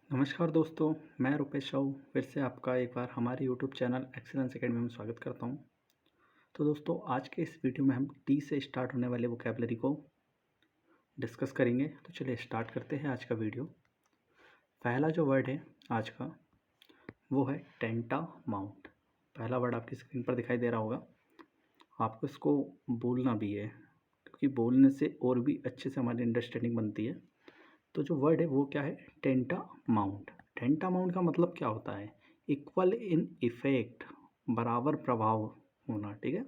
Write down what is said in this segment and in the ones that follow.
नमस्कार दोस्तों, मैं रुपेश साहू फिर से आपका एक बार हमारे यूट्यूब चैनल एक्सीलेंस एकेडमी में स्वागत करता हूं। तो दोस्तों, आज के इस वीडियो में हम टी से स्टार्ट होने वाले वोकैबुलरी को डिस्कस करेंगे। तो चलिए स्टार्ट करते हैं आज का वीडियो। पहला जो वर्ड है आज का वो है टेंटा माउंट। पहला वर्ड आपकी स्क्रीन पर दिखाई दे रहा होगा। आपको इसको बोलना भी है, क्योंकि बोलने से और भी अच्छे से हमारी अंडरस्टैंडिंग बनती है। तो जो वर्ड है वो क्या है? टेंटा माउंट। टेंटा माउंट का मतलब क्या होता है? इक्वल इन इफेक्ट, बराबर प्रभाव होना। ठीक है,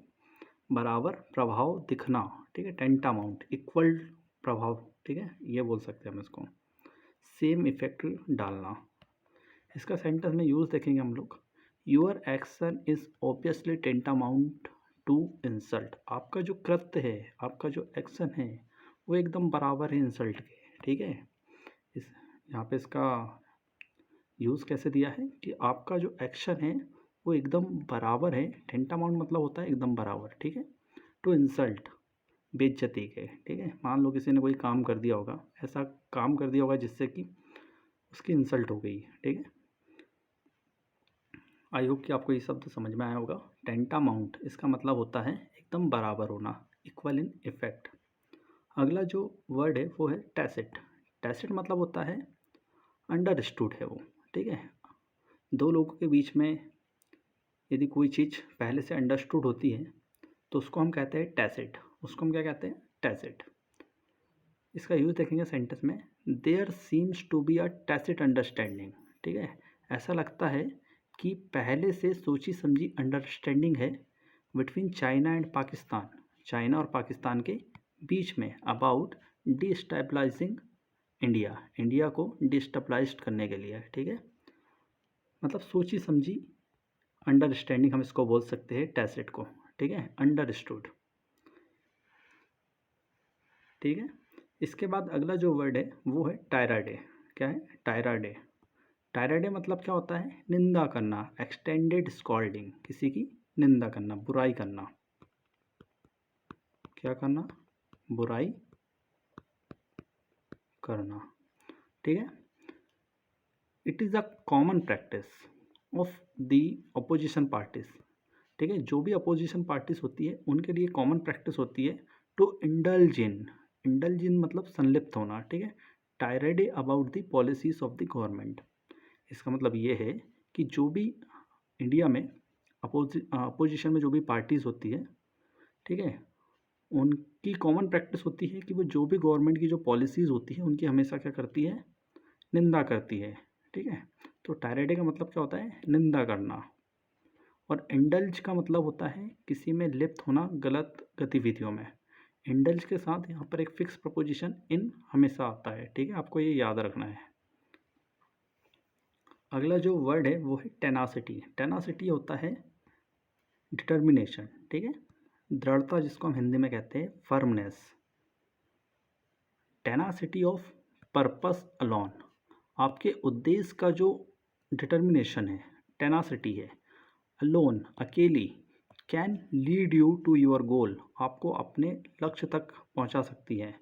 बराबर प्रभाव दिखना। ठीक है, टेंटा माउंट इक्वल प्रभाव। ठीक है, ये बोल सकते हैं हम इसको। सेम इफेक्ट डालना। इसका सेंटेंस में यूज देखेंगे हम लोग। Your action is obviously tantamount to insult. आपका जो कृत्य है, आपका जो एक्शन है, वो एकदम बराबर है इंसल्ट के। ठीक है, इस यहाँ पे इसका यूज़ कैसे दिया है कि आपका जो एक्शन है वो एकदम बराबर है। टेंटामाउंट मतलब होता है एकदम बराबर। ठीक है, टू इंसल्ट, बेइज्जती के। ठीक है, मान लो किसी ने कोई काम कर दिया होगा, ऐसा काम कर दिया होगा जिससे कि उसकी इंसल्ट हो गई। ठीक है, आई होप कि आपको ये शब्द समझ में आया होगा। टेंटामाउंट इसका मतलब होता है एकदम बराबर होना, इक्वल इन इफेक्ट। अगला जो वर्ड है वो है टैसिट। टैसिट मतलब होता है अंडरस्टूड है वो। ठीक है, दो लोगों के बीच में यदि कोई चीज़ पहले से अंडरस्टूड होती है तो उसको हम कहते हैं टैसिट। उसको हम क्या कहते हैं? टैसिट। इसका यूज़ देखेंगे सेंटेंस में। There seems to be a tacit understanding. ठीक है, ऐसा लगता है कि पहले से सोची समझी अंडरस्टैंडिंग है between China and Pakistan, China और पाकिस्तान के बीच में, अबाउट डिस्टेबलाइजिंग इंडिया, इंडिया को डिस्टेबलाइज करने के लिए। ठीक है, मतलब सोची समझी अंडरस्टैंडिंग हम इसको बोल सकते हैं, टैसिट को। ठीक है, अंडरस्टूड। ठीक है, इसके बाद अगला जो वर्ड है वो है टायराडे। क्या है? टायराडे। टायराडे मतलब क्या होता है? निंदा करना, एक्सटेंडेड स्कॉल्डिंग, किसी की निंदा करना, बुराई करना। क्या करना? बुराई करना। ठीक है, it is a common practice of the opposition parties. ठीक है, जो भी अपोजिशन पार्टीज होती है उनके लिए कॉमन प्रैक्टिस होती है to indulge in. Indulge in मतलब संलिप्त होना। ठीक है, tirade about the policies of the government. इसका मतलब ये है कि जो भी इंडिया में अपोजिशन में जो भी पार्टीज होती है, ठीक है, उनकी कॉमन प्रैक्टिस होती है कि वो जो भी गवर्नमेंट की जो पॉलिसीज़ होती है उनकी हमेशा क्या करती है? निंदा करती है। ठीक है, तो टायरेडे का मतलब क्या होता है? निंदा करना। और इंडल्ज का मतलब होता है किसी में लिप्त होना, गलत गतिविधियों में। इंडल्ज के साथ यहाँ पर एक फिक्स प्रपोजिशन इन हमेशा आता है। ठीक है, आपको ये याद रखना है। अगला जो वर्ड है वो है टेनासिटी। टेनासिटी होता है डिटर्मिनेशन। ठीक है, दृढ़ता, जिसको हम हिंदी में कहते हैं firmness. Tenacity of purpose alone, आपके उद्देश्य का जो डिटर्मिनेशन है, टेनासिटी है। अलोन, अकेली। Can lead you to your goal, आपको अपने लक्ष्य तक पहुंचा सकती है।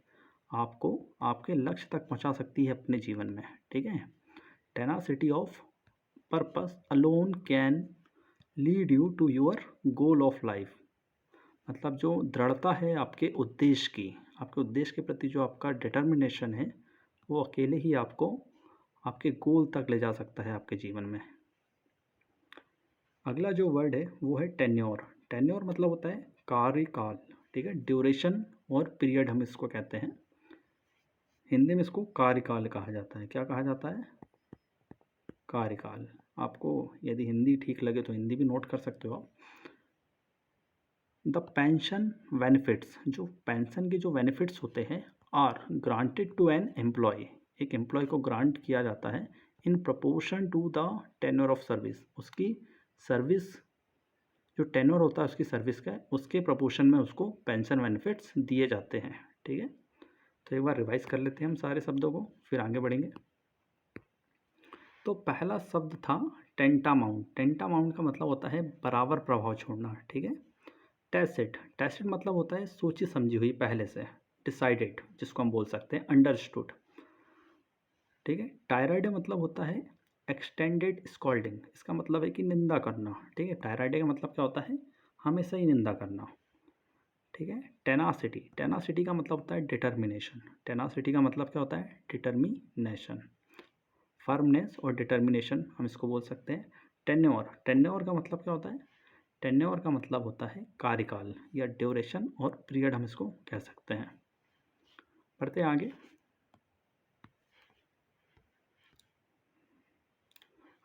आपको आपके लक्ष्य तक पहुंचा सकती है अपने जीवन में। ठीक है, tenacity of purpose alone can lead you to your goal of life. मतलब जो दृढ़ता है आपके उद्देश्य की, आपके उद्देश्य के प्रति जो आपका डिटर्मिनेशन है, वो अकेले ही आपको आपके गोल तक ले जा सकता है आपके जीवन में। अगला जो वर्ड है वो है टेन्योर। टेन्योर मतलब होता है कार्यकाल। ठीक है, ड्यूरेशन और पीरियड हम इसको कहते हैं। हिंदी में इसको कार्यकाल कहा जाता है। क्या कहा जाता है? कार्यकाल। आपको यदि हिंदी ठीक लगे तो हिंदी भी नोट कर सकते हो आप। द पेंशन बेनिफिट्स, जो पेंशन के जो बेनिफिट्स होते हैं, are granted to an employee, एक एम्प्लॉय को ग्रांट किया जाता है in proportion to the tenure of service, उसकी सर्विस जो टेन्योर होता है उसकी सर्विस का, उसके प्रपोर्शन में उसको पेंशन बेनिफिट्स दिए जाते हैं। ठीक है, तो एक बार रिवाइज कर लेते हैं हम सारे शब्दों को, फिर आगे बढ़ेंगे। तो पहला शब्द था टेंटामाउंट। टेंटामाउंट का मतलब होता है बराबर प्रभाव छोड़ना। ठीक है, टैसिट। टैसिट मतलब होता है सोची समझी हुई, पहले से डिसाइडेड, जिसको हम बोल सकते हैं अंडरस्टूड। ठीक है। टायराइडे मतलब होता है एक्सटेंडेड स्कॉल्डिंग, इसका मतलब है कि निंदा करना, ठीक है। टायराइडे का मतलब क्या होता है, हमेशा ही निंदा करना, ठीक है। टेनासिटी, टेनासिटी का मतलब होता है डिटर्मिनेशन, टेनासिटी का मतलब क्या होता है, डिटर्मिनेशन, फर्मनेस और डिटर्मिनेशन हम इसको बोल सकते हैं। टेन्योर, टेन्योर का मतलब क्या होता है, टेन्योर का मतलब होता है कार्यकाल या ड्यूरेशन और पीरियड हम इसको कह सकते हैं। पढ़ते हैं आगे।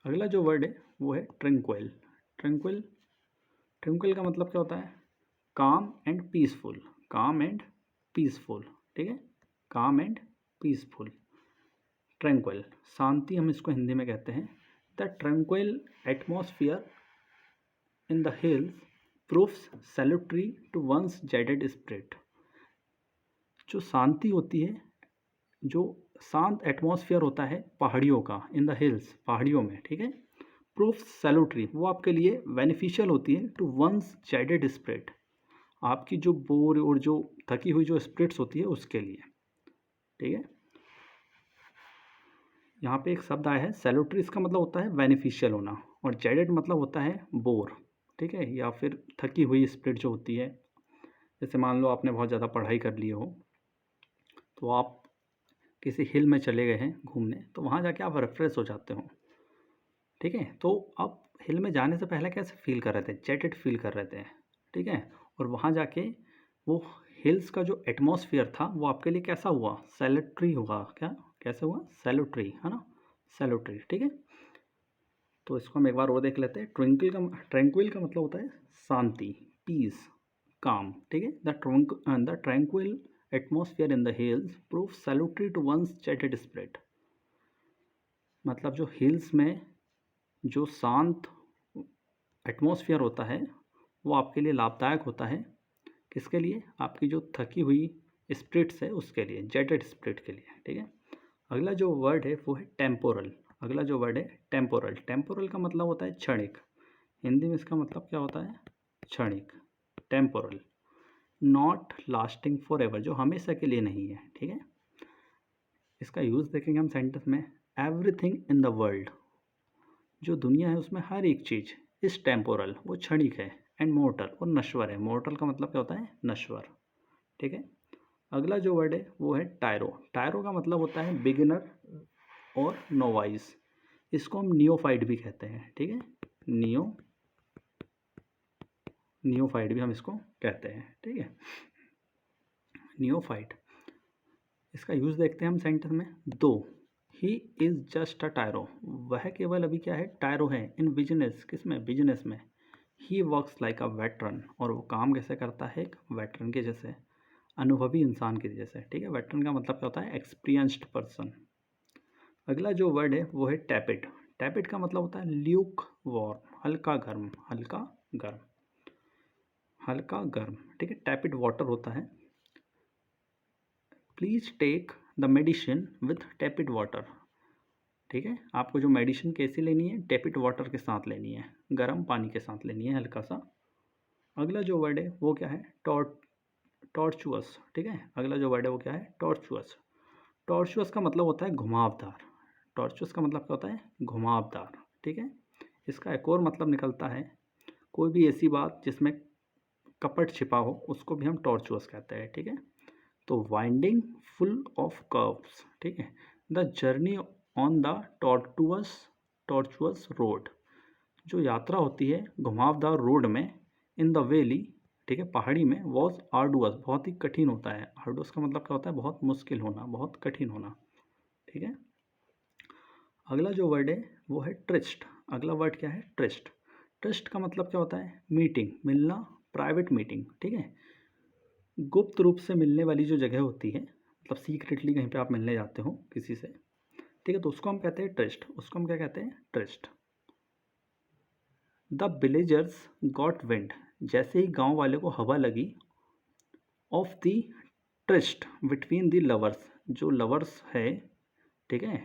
अगला जो वर्ड है वो है ट्रंक्विल। ट्रंक्विल, ट्रंक्विल का मतलब क्या होता है, काम एंड पीसफुल, काम एंड पीसफुल, ठीक है, काम एंड पीसफुल। ट्रंक्विल, शांति हम इसको हिंदी में कहते हैं। The tranquil atmosphere in the hills proves salutary to one's jaded spirit. जो शांति होती है, जो शांत एटमॉस्फेयर होता है पहाड़ियों का, इन द हिल्स, पहाड़ियों में, ठीक है, प्रूफ सैल्यूटरी, वो आपके लिए बेनिफिशियल होती है टू वंस जेडेड स्पिरिट, आपकी जो बोर और जो थकी हुई जो स्पिरिट्स होती है उसके लिए, ठीक है। यहाँ पे एक शब्द आया है सैल्यूटरी, इसका मतलब होता है बेनिफिशियल होना, और जेडेड मतलब होता है बोर, ठीक है, या फिर थकी हुई स्पिरिट जो होती है। जैसे मान लो आपने बहुत ज़्यादा पढ़ाई कर ली हो, तो आप किसी हिल में चले गए हैं घूमने, तो वहाँ जाके आप रिफ्रेश हो जाते हो, ठीक है। तो आप हिल में जाने से पहले कैसे फील कर रहे थे, जेटेड फील कर रहे थे, ठीक है। और वहाँ जाके वो हिल्स का जो एटमॉस्फेयर था वो आपके लिए कैसा हुआ, सैल्यूटरी होगा, क्या कैसे हुआ, सैल्यूटरी, है ना, सैल्यूटरी, ठीक है। तो इसको हम एक बार और देख लेते हैं। ट्रैंक्विल का मतलब होता है शांति, पीस, काम, ठीक है। The tranquil atmosphere in the hills prove salutary to one's jaded spirit, मतलब जो हिल्स में जो शांत एटमॉस्फेयर होता है वो आपके लिए लाभदायक होता है, किसके लिए, आपकी जो थकी हुई स्पिरिट्स है उसके लिए, जेटेड स्पिरिट के लिए, ठीक है। अगला जो वर्ड है वो है टेम्पोरल। अगला जो वर्ड है टेम्पोरल, टेम्पोरल का मतलब होता है क्षणिक, हिंदी में इसका मतलब क्या होता है, क्षणिक, temporal, not lasting for ever, जो हमेशा के लिए नहीं है, ठीक है। इसका यूज़ देखेंगे हम सेंटेंस में, एवरीथिंग इन द वर्ल्ड, जो दुनिया है उसमें हर एक चीज़, इस टेम्पोरल, वो क्षणिक है, एंड मोर्टल, और नश्वर है, मोर्टल का मतलब क्या होता है, नश्वर, ठीक है। अगला जो वर्ड है वो है टायरो। टायरो का मतलब होता है बिगिनर और नोवाइस, इसको हम नियोफाइट भी कहते हैं, ठीक है, नियोफाइट भी हम इसको कहते हैं, ठीक है, नियोफाइट। इसका यूज़ देखते हैं हम सेंटेंस में, दो ही इज़ जस्ट अ टायरो, वह केवल अभी क्या है, टायरो है, इन बिजनेस, किसमें, बिजनेस में, he works like a veteran, और वो काम कैसे करता है, एक वेटरन के जैसे, अनुभवी इंसान के जैसे, ठीक है। वेटरन का मतलब क्या होता है, एक्सपीरियंस्ड पर्सन। अगला जो वर्ड है वो है टैपिड। टैपिड का मतलब होता है ल्यूक वार्म, हल्का गर्म, हल्का गर्म, हल्का गर्म, ठीक है, टैपिड वाटर होता है। Please take the medicine with tepid water, ठीक है, आपको जो मेडिसिन कैसी लेनी है, टैपिड वाटर के साथ लेनी है, गर्म पानी के साथ लेनी है, हल्का सा। अगला जो वर्ड है वो क्या है, टॉर्चुअस, ठीक है। अगला जो वर्ड है वो क्या है, टॉर्चुअस। टॉर्चुअस का मतलब होता है घुमावदार, टॉर्चुअस का मतलब क्या होता है, घुमावदार, ठीक है। इसका एक और मतलब निकलता है, कोई भी ऐसी बात जिसमें कपट छिपा हो उसको भी हम टॉर्चुअस कहते हैं, ठीक है। तो वाइंडिंग फुल ऑफ कर्व्स, ठीक है, the journey on the tortuous road, जो यात्रा होती है घुमावदार रोड में, इन द वैली, ठीक है, पहाड़ी में, वॉज आर्डुअस, बहुत ही कठिन होता है, आर्डुअस का मतलब क्या होता है, बहुत मुश्किल होना, बहुत कठिन होना, ठीक है। अगला जो वर्ड है वो है ट्रिस्ट। अगला वर्ड क्या है, ट्रिस्ट। ट्रिस्ट का मतलब क्या होता है, मीटिंग, मिलना, प्राइवेट मीटिंग, ठीक है, गुप्त रूप से मिलने वाली जो जगह होती है, मतलब सीक्रेटली कहीं पे आप मिलने जाते हो किसी से, ठीक है, तो उसको हम कहते हैं ट्रिस्ट, उसको हम क्या कहते हैं, tryst. The villagers got wind, जैसे ही गांव वाले को हवा लगी, of the tryst between the lovers, जो लवर्स है, ठीक है,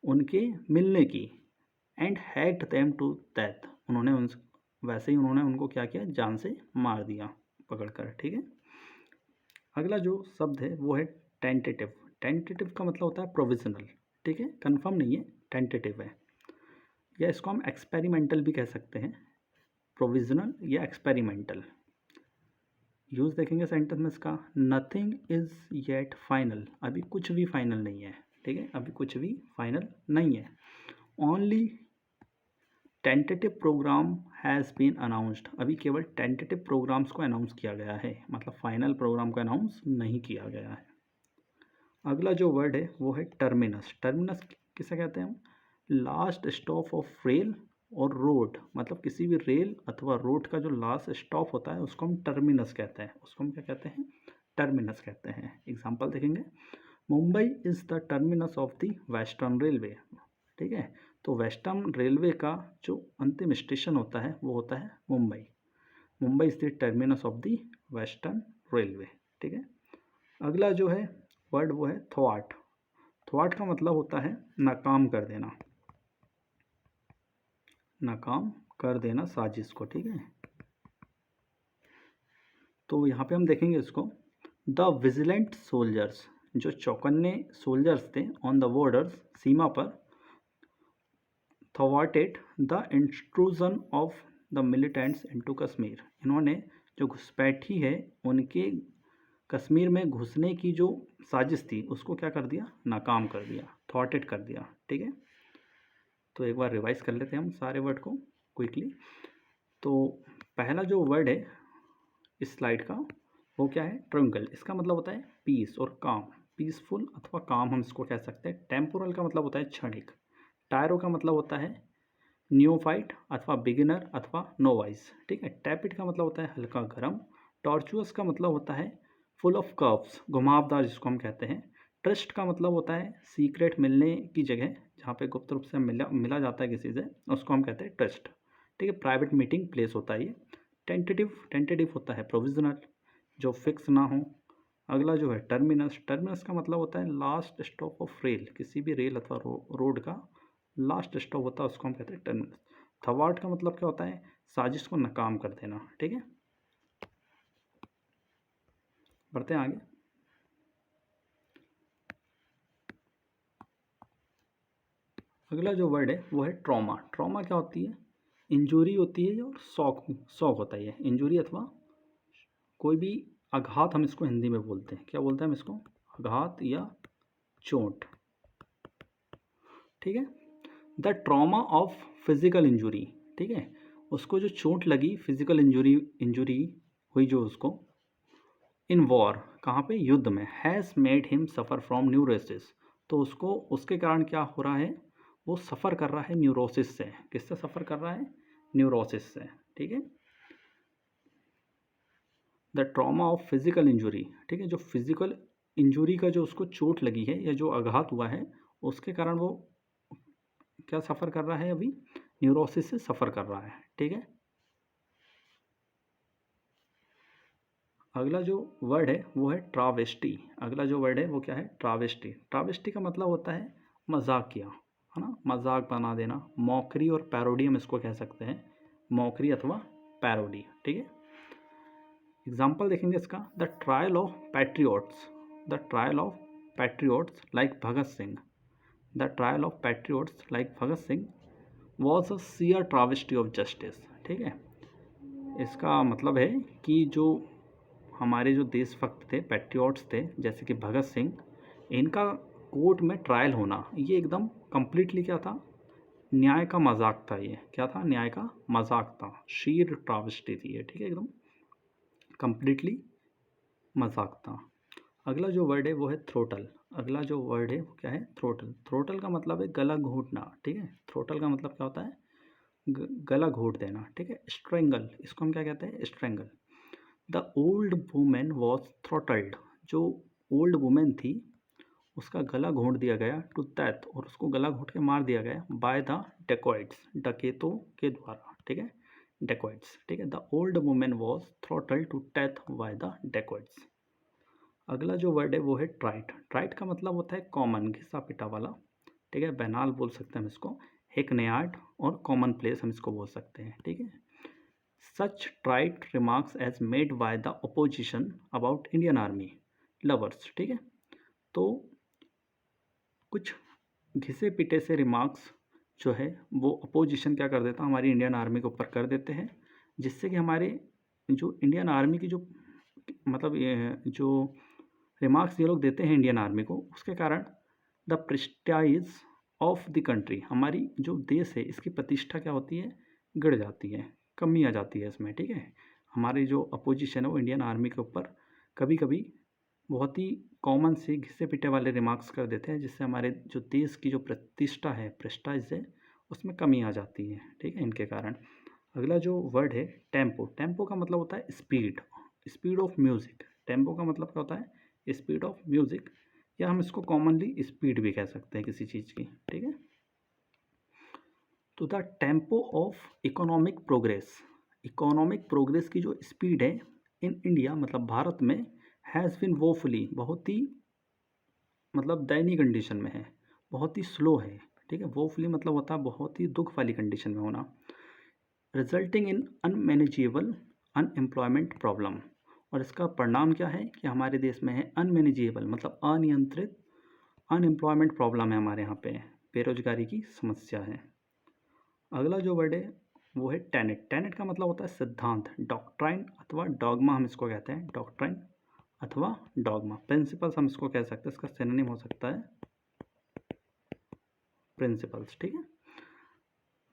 उनके मिलने की, and hacked them to death, उन्होंने उन वैसे ही उन्होंने उनको क्या किया, जान से मार दिया पकड़कर, ठीक है। अगला जो शब्द है वो है टेंटेटिव। टेंटेटिव का मतलब होता है प्रोविजनल, ठीक है, कंफर्म नहीं है, टेंटेटिव है, या इसको हम एक्सपेरिमेंटल भी कह सकते हैं, प्रोविजनल या एक्सपेरिमेंटल। यूज़ देखेंगे सेंटेंस में इसका, नथिंग इज़ येट फाइनल, अभी कुछ भी फाइनल नहीं है, ठीक है, अभी कुछ भी फाइनल नहीं है। Only tentative programme has been announced, अभी केवल टेंटेटिव प्रोग्राम्स को अनाउंस किया गया है, मतलब फाइनल प्रोग्राम को अनाउंस नहीं किया गया है। अगला जो वर्ड है वो है टर्मिनस। टर्मिनस किसे कहते हैं हम, लास्ट स्टॉप ऑफ रेल और रोड, मतलब किसी भी रेल अथवा रोड का जो लास्ट स्टॉप होता है उसको हम टर्मिनस कहते हैं, उसको हम क्या कहते हैं, टर्मिनस कहते हैं। एग्जांपल देखेंगे, Mumbai is the terminus of the western railway, ठीक है, तो वेस्टर्न रेलवे का जो अंतिम स्टेशन होता है वो होता है Mumbai. Mumbai is the terminus of the western railway, ठीक है। अगला जो है वर्ड वो है थॉट। थॉट का मतलब होता है नाकाम कर देना, नाकाम कर देना साजिश को, ठीक है। तो यहाँ पे हम देखेंगे इसको, द विजिलेंट सोल्जर्स, जो चौकन्ने सोल्जर्स थे ऑन द बॉर्डर्स, सीमा पर, थवाटेड the intrusion of the militants into Kashmir, इन्होंने जो घुसपैठी है उनके कश्मीर में घुसने की जो साजिश थी उसको क्या कर दिया, नाकाम कर दिया, थॉटेड कर दिया, ठीक है। तो एक बार रिवाइज कर लेते हैं हम सारे वर्ड को क्विकली। तो पहला जो वर्ड है इस स्लाइड का वो क्या है, ट्रंगल, इसका मतलब होता है पीस और काम, पीसफुल अथवा काम हम इसको कह सकते हैं। टेम्पोरल का मतलब होता है क्षणिक। टायरो का मतलब होता है न्यूफाइट अथवा बिगिनर अथवा नोवाइस, ठीक है। टैपिट का मतलब होता है हल्का गर्म। टॉर्चुअस का मतलब होता है फुल ऑफ कर्व्स, घुमावदार जिसको हम कहते हैं। ट्रस्ट का मतलब होता है सीक्रेट मिलने की जगह, जहाँ पे गुप्त रूप से मिला जाता है किसी से, उसको हम कहते हैं ट्रस्ट, ठीक है। प्राइवेट मीटिंग प्लेस होता है ये। टेंटेटिव होता है प्रोविजनल, जो फिक्स ना हो। अगला जो है टर्मिनस। टर्मिनस का मतलब होता है लास्ट स्टॉप ऑफ रेल, किसी भी रेल अथवा रोड का लास्ट स्टॉप होता है उसको हम कहते हैं टर्मिनस। थवाट का मतलब क्या होता है, साजिश को नाकाम कर देना, ठीक है। बढ़ते हैं आगे। अगला जो वर्ड है वो है ट्रॉमा। ट्रॉमा क्या होती है, इंजरी होती है और शॉक होता है। इंजरी अथवा कोई भी आघात, हम इसको हिंदी में बोलते हैं, क्या बोलते हैं हम इसको, आघात या चोट, ठीक है। The trauma of physical injury, ठीक है, उसको जो चोट लगी, फिजिकल इंजुरी हुई जो उसको, इन वॉर, कहाँ पे, युद्ध में, has made him suffer from neurosis, तो उसको उसके कारण क्या हो रहा है, वो सफ़र कर रहा है न्यूरोसिस से। किससे सफ़र कर रहा है, न्यूरोसिस से, ठीक है। The trauma of physical injury, ठीक है, जो फिजिकल इंजुरी का जो उसको चोट लगी है या जो आघात हुआ है उसके कारण वो क्या सफ़र कर रहा है, अभी न्यूरोसिस से सफ़र कर रहा है, ठीक है। अगला जो वर्ड है वो है ट्रावेस्टी। अगला जो वर्ड है वो क्या है, ट्रावेस्टी। ट्रावेस्टी का मतलब होता है मजाकिया, है ना, मजाक बना देना। मॉकरी और पैरोडी हम इसको कह सकते हैं, मॉकरी अथवा पैरोडी, ठीक है। एग्जाम्पल देखेंगे इसका, the trial of patriots, the trial of patriots like Bhagat Singh, the trial of patriots like Bhagat Singh was a sheer travesty of justice, ठीक है। इसका मतलब है कि जो हमारे जो देशभक्त थे, पैट्रियोट्स थे, जैसे कि भगत सिंह, इनका कोर्ट में ट्रायल होना ये एकदम कंप्लीटली क्या था, न्याय का मजाक था। ये क्या था, न्याय का मजाक था, शीर ट्रावेस्टी थी ये, ठीक है, एकदम कंप्लीटली मजाक था। अगला जो वर्ड है वो है थ्रोटल। अगला जो वर्ड है वो क्या है, थ्रोटल। थ्रोटल का मतलब है गला घोटना, ठीक है। थ्रोटल का मतलब क्या होता है, गला घोट देना, ठीक है। स्ट्रेंगल, इसको हम क्या कहते हैं, strangle. The old women was throttled, जो ओल्ड वुमेन थी उसका गला घोंट दिया गया, टू डेथ, और उसको गला घोंट के मार दिया गया, बाय द डेकॉइट्स, डकैतों के द्वारा, ठीक है, डेकॉइट्स, ठीक है। The old women was throttled to death by the dacoits. अगला जो वर्ड है वो है ट्राइट। ट्राइट का मतलब होता है कॉमन, घिसा पिटा वाला, ठीक है, बैनाल बोल सकते हैं हम इसको, हेकनेयार्ड और कॉमन प्लेस हम इसको बोल सकते हैं, ठीक है। Such trite remarks as made by the opposition about Indian Army lovers, ठीक है। तो कुछ घिसे पिटे से रिमार्क्स जो है वो अपोजिशन क्या कर देता है, हमारी इंडियन आर्मी के ऊपर कर देते हैं, जिससे कि हमारे जो इंडियन आर्मी की जो मतलब ये जो रिमार्क्स ये लोग देते हैं इंडियन आर्मी को, उसके कारण the prestige of the country, हमारी जो देश है इसकी प्रतिष्ठा क्या होती है, गिर जाती है, कमी आ जाती है इसमें। ठीक है, हमारी जो अपोजिशन है वो इंडियन आर्मी के ऊपर कभी कभी बहुत ही कॉमन से घिसे पिटे वाले रिमार्क्स कर देते हैं, जिससे हमारे जो देश की जो प्रतिष्ठा है, प्रेस्टाइज है, उसमें कमी आ जाती है। ठीक है, इनके कारण। अगला जो वर्ड है टेम्पो, टेम्पो का मतलब होता है speed, speed of music. Tempo का मतलब क्या होता है, स्पीड ऑफ म्यूज़िक, या हम इसको कॉमनली स्पीड भी कह सकते हैं किसी चीज़ की। ठीक है, तो the tempo of economic progress, economic progress की जो स्पीड है इन इंडिया, मतलब भारत में, हैज़ बिन वोफुली, बहुत ही मतलब दयनीय कंडीशन में है, बहुत ही स्लो है। ठीक है, वोफुली मतलब होता है बहुत ही दुख वाली कंडीशन में होना, resulting in unmanageable unemployment problem. और इसका परिणाम क्या है कि हमारे देश में है अनमैनेजेबल, मतलब अनियंत्रित अनएम्प्लॉयमेंट प्रॉब्लम है, हमारे यहाँ पे बेरोजगारी की समस्या है। अगला जो वर्ड है वो है टेनेट, टेनेट का मतलब होता है सिद्धांत, डॉक्ट्राइन अथवा डॉगमा हम इसको कहते हैं, डॉक्ट्राइन अथवा डॉगमा। प्रिंसिपल्स हम इसको कह सकते हैं, इसका सिनोनिम हो सकता है प्रिंसिपल्स। ठीक है,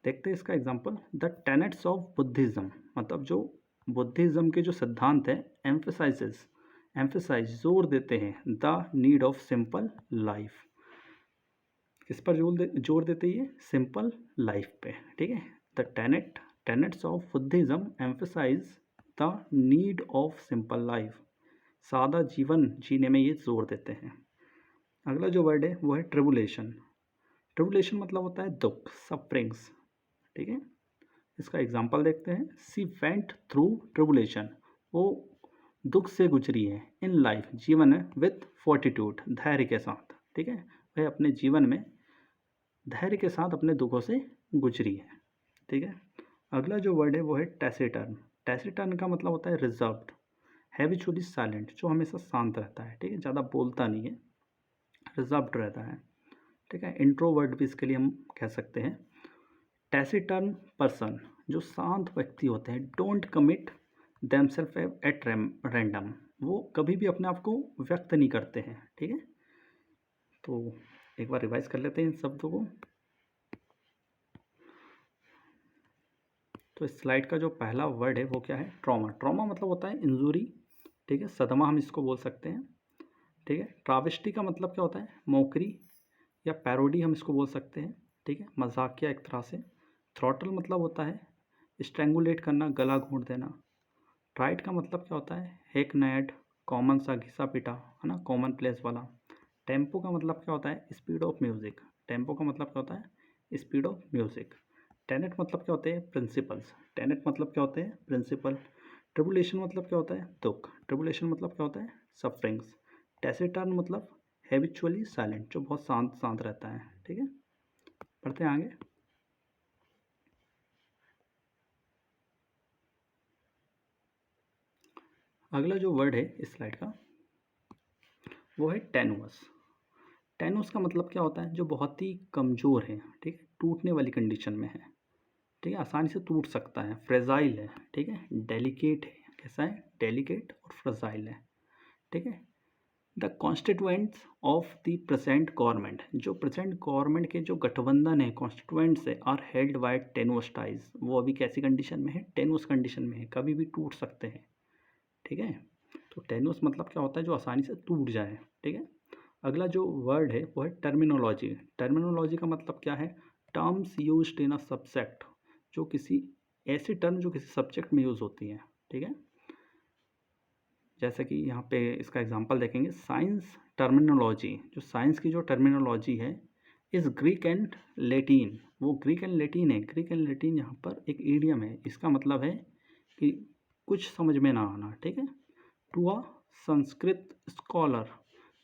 देखते हैं इसका example, the tenets of Buddhism, मतलब जो बुद्धिज्म के जो सिद्धांत है, एम्फेसाइज जोर देते हैं, the need of simple life, किस पर जोर देते हैं, सिंपल लाइफ पे। ठीक है, the tenets of Buddhism emphasise the need of simple life, सादा जीवन जीने में ये जोर देते हैं। अगला जो वर्ड है वो है ट्रिबुलेशन, ट्रिबुलेशन मतलब होता है दुख, सफरिंग्स। ठीक है, इसका एग्जाम्पल देखते हैं, सी वेंट थ्रू ट्रिबुलेशन, वो दुख से गुजरी है, इन लाइफ, जीवन में, विथ फोर्टिट्यूड, धैर्य के साथ। ठीक है, वह अपने जीवन में धैर्य के साथ अपने दुखों से गुजरी है। ठीक है, अगला जो वर्ड है वो है टैसिटर्न, टैसिटर्न का मतलब होता है रिजर्व्ड, हैबिचुअली साइलेंट, जो हमेशा शांत रहता है। ठीक है, ज़्यादा बोलता नहीं है, रिजर्व्ड रहता है। ठीक है, इंट्रोवर्ट भी इसके लिए हम कह सकते हैं। टैसिटर्न पर्सन, जो शांत व्यक्ति होते हैं, don't commit themselves at random, वो कभी भी अपने आप को व्यक्त नहीं करते हैं। ठीक है, तो एक बार रिवाइज कर लेते हैं इन शब्दों को। तो इस स्लाइड का जो पहला वर्ड है वो क्या है, ट्रॉमा, ट्रॉमा मतलब होता है इंजुरी। ठीक है, सदमा हम इसको बोल सकते हैं। ठीक है, ट्रावेस्टी का मतलब क्या होता है, मौकरी या पैरोडी हम इसको बोल सकते हैं। ठीक है, मजाकिया एक तरह से। थ्रॉटल मतलब होता है स्ट्रैंगुलेट करना, गला घोंट देना। ट्राइट का मतलब क्या होता है, हेक नैड, कॉमन सा, घिसा पिटा, है ना, कॉमन प्लेस वाला। टेम्पो का मतलब क्या होता है, स्पीड ऑफ म्यूज़िक, टेम्पो का मतलब क्या होता है, स्पीड ऑफ म्यूज़िक। टेनेट मतलब क्या होते हैं, प्रिंसिपल्स, टेनेट मतलब क्या होते हैं, प्रिंसिपल। ट्रिबुलेशन मतलब क्या होता है, दुख, ट्रिबुलेशन मतलब क्या होता है, सफरिंग्स। टैसिटर्न मतलब हैबिचुअली साइलेंट, जो बहुत शांत शांत रहता है। ठीक है, पढ़ते हैं आगे। अगला जो वर्ड है इस स्लाइड का वो है टेनुअस, टेनुअस का मतलब क्या होता है, जो बहुत ही कमज़ोर है। ठीक है, टूटने वाली कंडीशन में है। ठीक है, आसानी से टूट सकता है, फ्रेजाइल है। ठीक है, डेलिकेट है, कैसा है, डेलिकेट और फ्रेजाइल है। ठीक है, the constituents of the present government, जो प्रेजेंट गवर्नमेंट के जो गठबंधन है, कॉन्स्टिट्यूएंट्स है, are held by tenuous ties, वो अभी कैसी कंडीशन में है, टेनुअस कंडीशन में है, कभी भी टूट सकते हैं। ठीक है, तो टेनुअस मतलब क्या होता है, जो आसानी से टूट जाए। ठीक है, अगला जो वर्ड है वो है टर्मिनोलॉजी, टर्मिनोलॉजी का मतलब क्या है, terms used in a subject, जो किसी ऐसी टर्म जो किसी सब्जेक्ट में यूज़ होती है। ठीक है, जैसे कि यहाँ पे इसका एग्जांपल देखेंगे, साइंस टर्मिनोलॉजी, जो साइंस की जो टर्मिनोलॉजी है, इस ग्रीक एंड लेटिन, वो ग्रीक एंड लेटिन है। ग्रीक एंड लेटिन यहाँ पर एक ईडियम है, इसका मतलब है कि कुछ समझ में ना आना। ठीक है, टू अ संस्कृत स्कॉलर,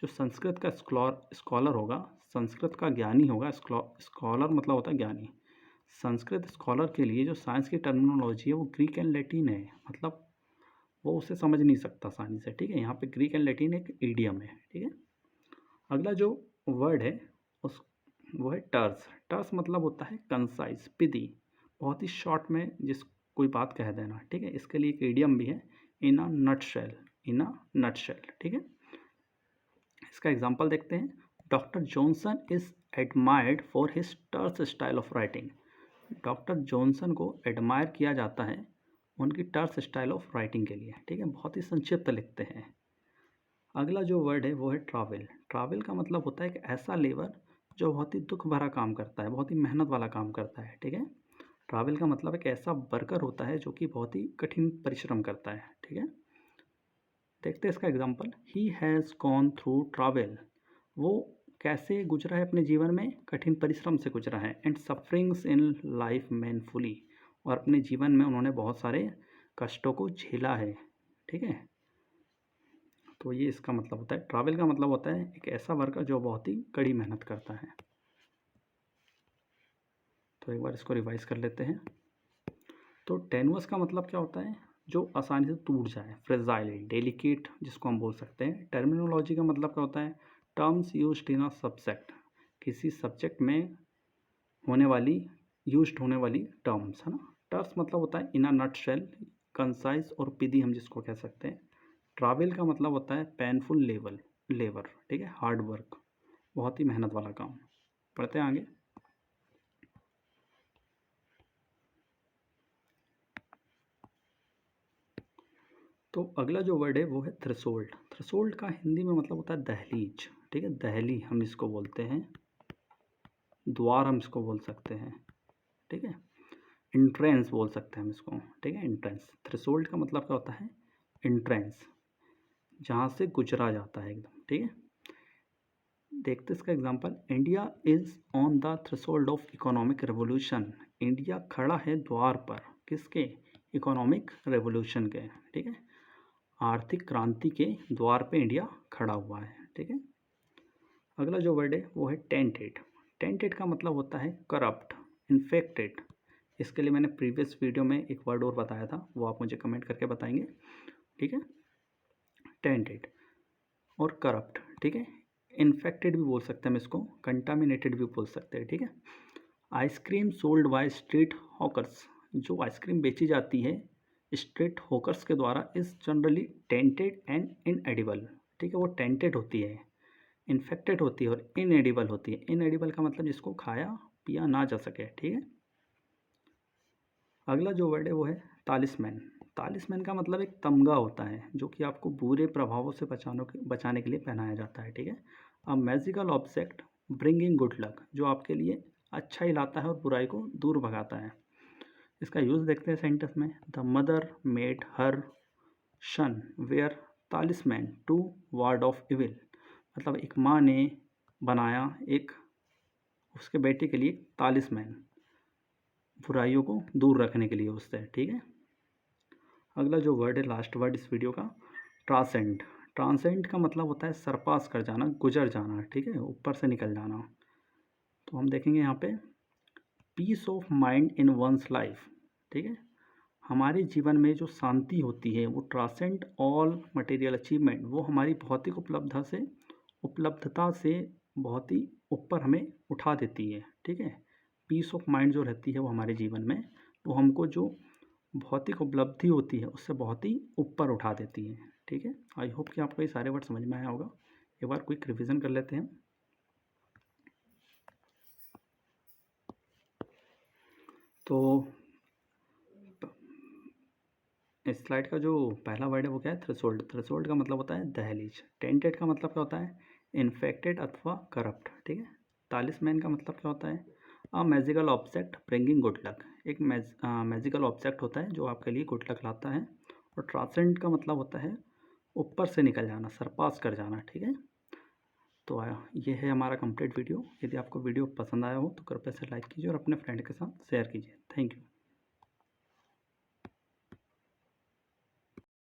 जो संस्कृत का स्कॉलर होगा, संस्कृत का ज्ञानी होगा, स्कॉलर मतलब होता है ज्ञानी। संस्कृत स्कॉलर के लिए जो साइंस की टर्मिनोलॉजी है वो ग्रीक एंड लैटिन है, मतलब वो उसे समझ नहीं सकता आसानी से। ठीक है, यहाँ पे ग्रीक एंड लैटिन एक ईडियम है। ठीक है, अगला जो वर्ड है उस वो है टर्स। टर्स मतलब होता है कंसाइज, पिदी, बहुत ही शॉर्ट में जिस कोई बात कह देना, ठीक है। इसके लिए एक इडियम भी है, इन a nutshell, in a nutshell, ठीक है। इसका एग्जांपल देखते हैं। Doctor Johnson is admired for his terse style of writing. Doctor Johnson को एडमायर किया जाता है उनकी टर्स स्टाइल ऑफ राइटिंग के लिए, ठीक है। बहुत ही संक्षिप्त लिखते हैं। अगला जो वर्ड है वो है ट्रैवल। ट्रैवल का मतलब होता है कि ऐसा लेबर जो बहुत ही दुख भरा काम करता है, बहुत ही मेहनत वाला काम करता है, ठीक है। ट्रैवल का मतलब एक ऐसा वर्कर होता है जो कि बहुत ही कठिन परिश्रम करता है, ठीक है। देखते हैं इसका example. He has gone through travel. वो कैसे गुजरा है अपने जीवन में? कठिन परिश्रम से गुजरा है। And sufferings in life manfully, और अपने जीवन में उन्होंने बहुत सारे कष्टों को झेला है, ठीक है। तो ये इसका मतलब होता है। ट्रैवल का मतलब होता है एक ऐसा वर्कर जो बहुत ही कड़ी मेहनत करता है। तो एक बार इसको रिवाइज कर लेते हैं। तो टेनुअस का मतलब क्या होता है? जो आसानी से टूट जाए, फ्रेजाइल, डेलिकेट जिसको हम बोल सकते हैं। टर्मिनोलॉजी का मतलब क्या होता है? Terms used in a subject, किसी सब्जेक्ट में होने वाली, यूज्ड होने वाली टर्म्स, है ना। टर्म्स मतलब होता है इन अ नटशेल, कंसाइज और पिदी हम जिसको कह सकते हैं। ट्रैवल का मतलब होता है पेनफुल लेबर, ठीक है, हार्ड वर्क, बहुत ही मेहनत वाला काम। पढ़ते हैं आगे। तो अगला जो वर्ड है वो है थ्रेशोल्ड। थ्रेशोल्ड का हिंदी में मतलब होता है दहलीज, ठीक है। दहली हम इसको बोलते हैं, द्वार हम इसको बोल सकते हैं, ठीक है। इंट्रेंस बोल सकते हैं हम इसको, ठीक है, इंट्रेंस। थ्रेशोल्ड का मतलब क्या होता है? इंट्रेंस, जहाँ से गुजरा जाता है एकदम, ठीक है। देखते इसका example. India is on the threshold of economic revolution. India खड़ा है द्वार पर, किसके? इकोनॉमिक रेवोल्यूशन के, ठीक है। आर्थिक क्रांति के द्वार पे इंडिया खड़ा हुआ है, ठीक है। अगला जो वर्ड है वो है टेंटेड। टेंटेड का मतलब होता है करप्ट, इन्फेक्टेड। इसके लिए मैंने प्रीवियस वीडियो में एक वर्ड और बताया था, वो आप मुझे कमेंट करके बताएंगे, ठीक है। टेंटेड और करप्ट, ठीक है। इन्फेक्टेड भी बोल सकते हैं हम इसको, कंटामिनेटेड भी बोल सकते हैं, ठीक है। Ice cream sold by street hawkers. जो आइसक्रीम बेची जाती है स्ट्रीट हॉकर्स के द्वारा is generally tainted and inedible, ठीक है। वो टेंटेड होती है, इन्फेक्टेड होती है और इनएडिबल होती है। इनएडिबल का मतलब जिसको खाया पिया ना जा सके, ठीक है। अगला जो वर्ड है वो है तालिस्मैन। तालिस्मैन का मतलब एक तमगा होता है जो कि आपको बुरे प्रभावों से बचाने के लिए पहनाया जाता है, ठीक है। A magical object bringing good luck, जो आपके लिए अच्छा ही लाता है और बुराई को दूर भगाता है। इसका यूज़ देखते हैं सेंटेंस में। The mother made her son wear talisman to ward off evil. मतलब एक माँ ने बनाया एक उसके बेटे के लिए तालिस्मैन, बुराइयों को दूर रखने के लिए उससे, ठीक है। अगला जो वर्ड है, लास्ट वर्ड इस वीडियो का, ट्रांसेंड। ट्रांसेंड का मतलब होता है सरपास कर जाना, गुजर जाना, ठीक है, ऊपर से निकल जाना। तो हम देखेंगे यहाँ पे peace of mind in one's life, ठीक है। हमारे जीवन में जो शांति होती है वो ट्रांसेंड ऑल मटेरियल अचीवमेंट, वो हमारी भौतिक उपलब्धता से बहुत ही ऊपर हमें उठा देती है, ठीक है। पीस ऑफ माइंड जो रहती है वो हमारे जीवन में, वो हमको जो भौतिक उपलब्धि होती है उससे बहुत ही ऊपर उठा देती है, ठीक है। आई होप कि आपको ये सारे वर्ड समझ में आया होगा। एक बार क्विक रिवीजन कर लेते हैं। तो इस स्लाइड का जो पहला वर्ड है वो क्या है? थ्रेशोल्ड। थ्रेशोल्ड का मतलब होता है दहलीज। टेंटेड का मतलब क्या होता है? इन्फेक्टेड अथवा करप्ट, ठीक है। तालिस्मैन का मतलब क्या होता है? A magical object bringing good luck, एक मैजिकल ऑब्जेक्ट होता है जो आपके लिए गुड लक लाता है। और ट्रांसेंड का मतलब होता है ऊपर से निकल जाना, सरपास कर जाना, ठीक है। तो ये है हमारा कंप्लीट वीडियो। यदि आपको वीडियो पसंद आया हो तो कृपया से लाइक कीजिए और अपने फ्रेंड के साथ शेयर कीजिए। Thank you.